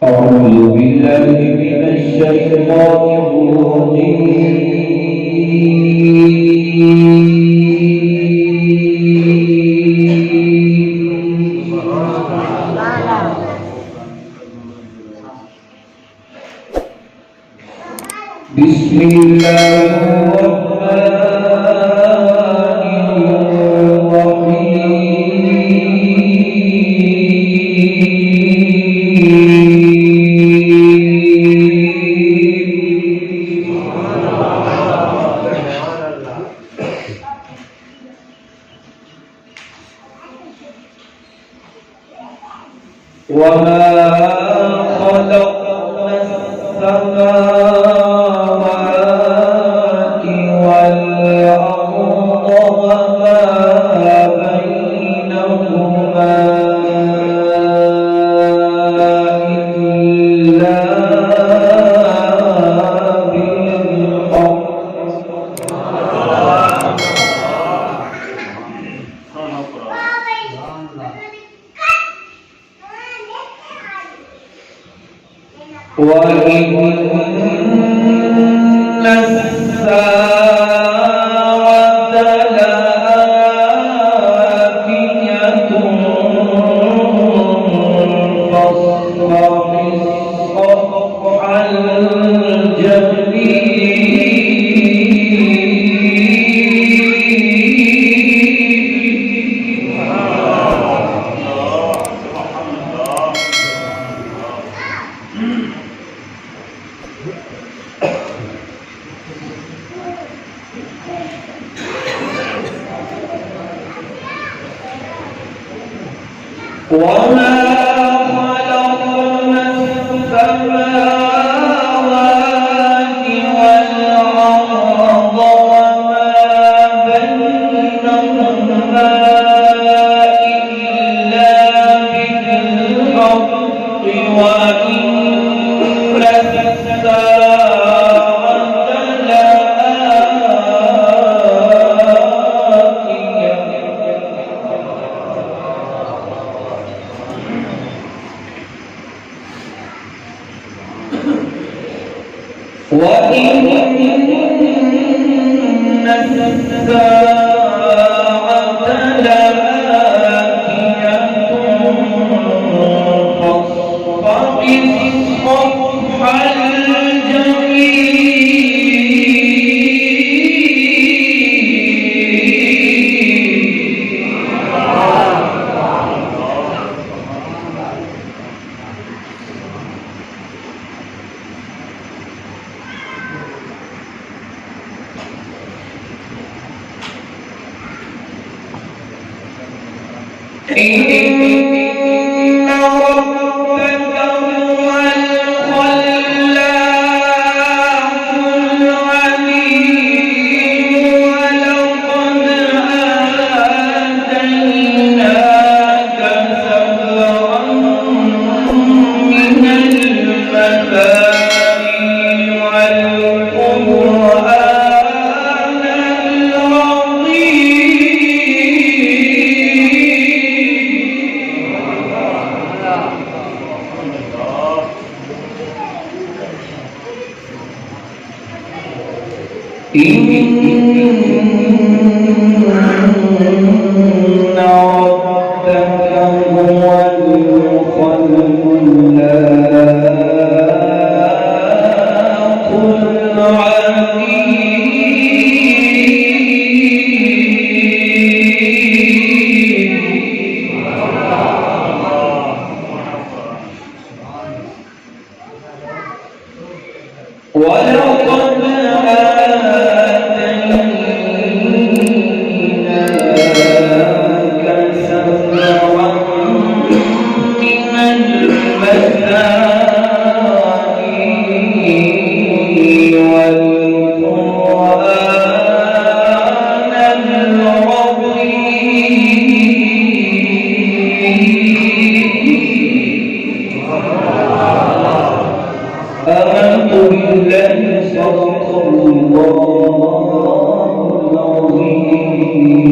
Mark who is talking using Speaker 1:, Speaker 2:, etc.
Speaker 1: أعوذ بالله من الشيطان الرجيم. بسم الله الرحمن وما خلقنا السماوات والأرض وما بينهما إلا بالحق وإن الساعة لآتية فاصفح الصفح وما خلقنا السماوات والأرض وما بينهما إلا بالحق وإن إن ربك هو الخلاق العليم ولقد آتيناك سبعا من المثاني والقرآن العظيم. إن ربك هو الخلاق العليم ولقد آمنت بالله صدق الله العظيم.